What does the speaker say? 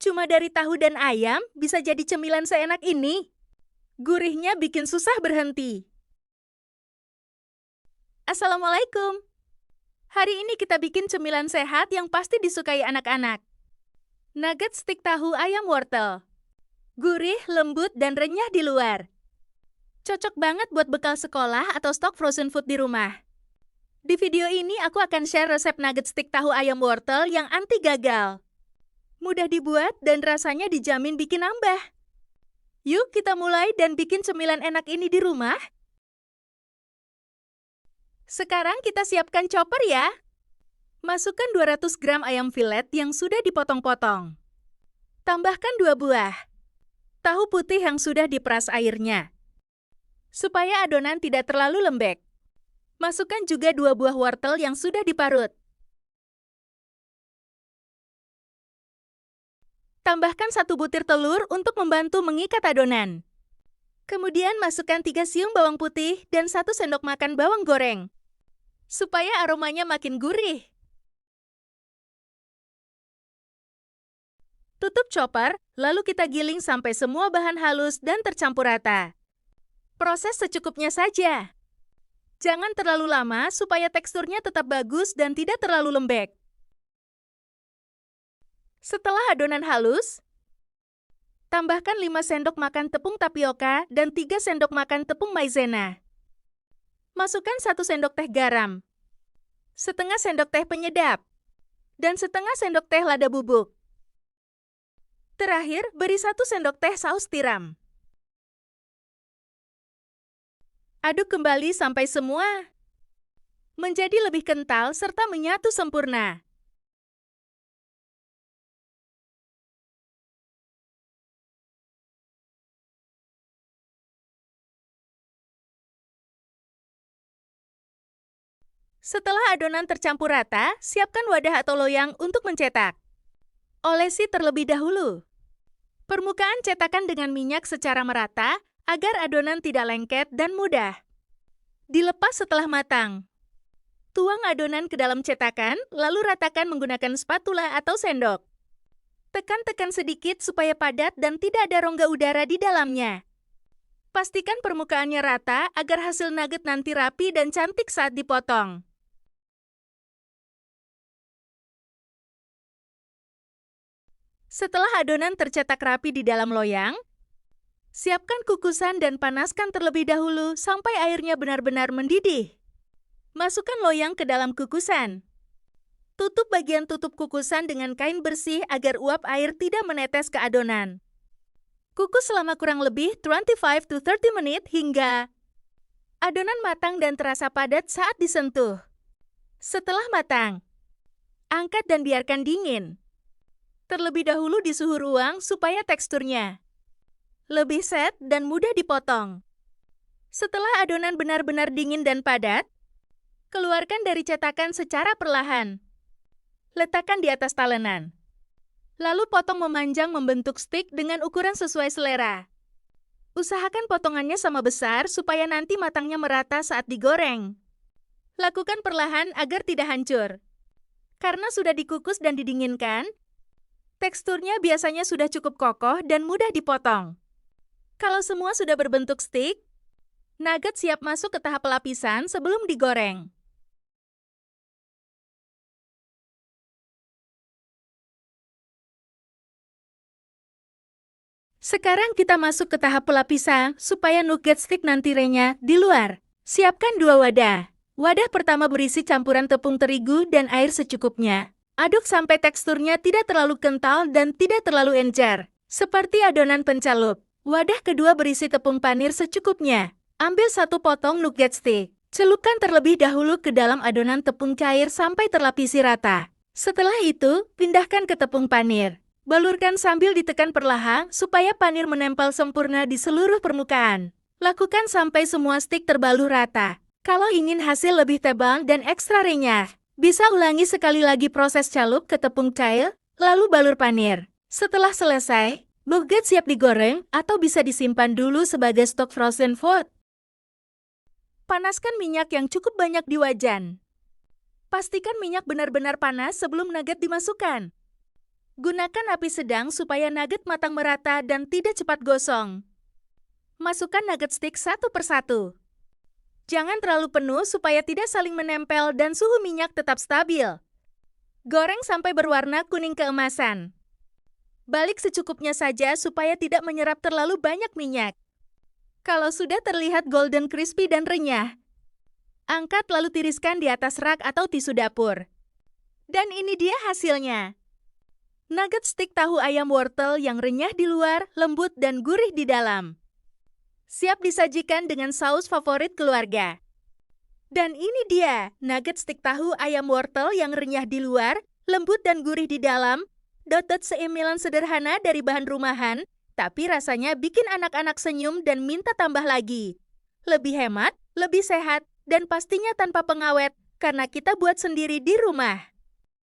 Cuma dari tahu dan ayam bisa jadi cemilan seenak ini. Gurihnya bikin susah berhenti. Assalamualaikum. Hari ini kita bikin cemilan sehat yang pasti disukai anak-anak. Nugget stik tahu ayam wortel. Gurih, lembut, dan renyah di luar. Cocok banget buat bekal sekolah atau stok frozen food di rumah. Di video ini aku akan share resep nugget stik tahu ayam wortel yang anti gagal. Mudah dibuat dan rasanya dijamin bikin nambah. Yuk kita mulai dan bikin cemilan enak ini di rumah. Sekarang kita siapkan chopper ya. Masukkan 200 gram ayam filet yang sudah dipotong-potong. Tambahkan 2 buah. Tahu putih yang sudah diperas airnya. Supaya adonan tidak terlalu lembek. Masukkan juga 2 buah wortel yang sudah diparut. Tambahkan 1 butir telur untuk membantu mengikat adonan. Kemudian masukkan 3 siung bawang putih dan 1 sendok makan bawang goreng. Supaya aromanya makin gurih. Tutup chopper, lalu kita giling sampai semua bahan halus dan tercampur rata. Proses secukupnya saja. Jangan terlalu lama supaya teksturnya tetap bagus dan tidak terlalu lembek. Setelah adonan halus, tambahkan 5 sendok makan tepung tapioka dan 3 sendok makan tepung maizena. Masukkan 1 sendok teh garam, setengah sendok teh penyedap, dan setengah sendok teh lada bubuk. Terakhir, beri 1 sendok teh saus tiram. Aduk kembali sampai semua menjadi lebih kental serta menyatu sempurna. Setelah adonan tercampur rata, siapkan wadah atau loyang untuk mencetak. Olesi terlebih dahulu. Permukaan cetakan dengan minyak secara merata agar adonan tidak lengket dan mudah. Dilepas setelah matang. Tuang adonan ke dalam cetakan, lalu ratakan menggunakan spatula atau sendok. Tekan-tekan sedikit supaya padat dan tidak ada rongga udara di dalamnya. Pastikan permukaannya rata agar hasil nugget nanti rapi dan cantik saat dipotong. Setelah adonan tercetak rapi di dalam loyang, siapkan kukusan dan panaskan terlebih dahulu sampai airnya benar-benar mendidih. Masukkan loyang ke dalam kukusan. Tutup bagian tutup kukusan dengan kain bersih agar uap air tidak menetes ke adonan. Kukus selama kurang lebih 25 to 30 menit hingga adonan matang dan terasa padat saat disentuh. Setelah matang, angkat dan biarkan dingin. Terlebih dahulu di suhu ruang supaya teksturnya lebih set dan mudah dipotong. Setelah adonan benar-benar dingin dan padat, keluarkan dari cetakan secara perlahan. Letakkan di atas talenan. Lalu potong memanjang membentuk stik dengan ukuran sesuai selera. Usahakan potongannya sama besar supaya nanti matangnya merata saat digoreng. Lakukan perlahan agar tidak hancur. Karena sudah dikukus dan didinginkan, teksturnya biasanya sudah cukup kokoh dan mudah dipotong. Kalau semua sudah berbentuk stik, nugget siap masuk ke tahap pelapisan sebelum digoreng. Sekarang kita masuk ke tahap pelapisan supaya nugget stik nanti renyah di luar. Siapkan 2 wadah. Wadah pertama berisi campuran tepung terigu dan air secukupnya. Aduk sampai teksturnya tidak terlalu kental dan tidak terlalu encer, seperti adonan pencalup. Wadah kedua berisi tepung panir secukupnya. Ambil 1 potong nugget stick. Celupkan terlebih dahulu ke dalam adonan tepung cair sampai terlapisi rata. Setelah itu, pindahkan ke tepung panir. Balurkan sambil ditekan perlahan supaya panir menempel sempurna di seluruh permukaan. Lakukan sampai semua stick terbalur rata. Kalau ingin hasil lebih tebal dan ekstra renyah, bisa ulangi sekali lagi proses calup ke tepung cair, lalu balur panir. Setelah selesai, nugget siap digoreng atau bisa disimpan dulu sebagai stok frozen food. Panaskan minyak yang cukup banyak di wajan. Pastikan minyak benar-benar panas sebelum nugget dimasukkan. Gunakan api sedang supaya nugget matang merata dan tidak cepat gosong. Masukkan nugget stick satu persatu. Jangan terlalu penuh supaya tidak saling menempel dan suhu minyak tetap stabil. Goreng sampai berwarna kuning keemasan. Balik secukupnya saja supaya tidak menyerap terlalu banyak minyak. Kalau sudah terlihat golden crispy dan renyah, angkat lalu tiriskan di atas rak atau tisu dapur. Dan ini dia hasilnya. Nugget stick tahu ayam wortel yang renyah di luar, lembut dan gurih di dalam. Siap disajikan dengan saus favorit keluarga. Dan ini dia, nugget stick tahu ayam wortel yang renyah di luar, lembut dan gurih di dalam. Cemilan sederhana dari bahan rumahan, tapi rasanya bikin anak-anak senyum dan minta tambah lagi. Lebih hemat, lebih sehat, dan pastinya tanpa pengawet, karena kita buat sendiri di rumah.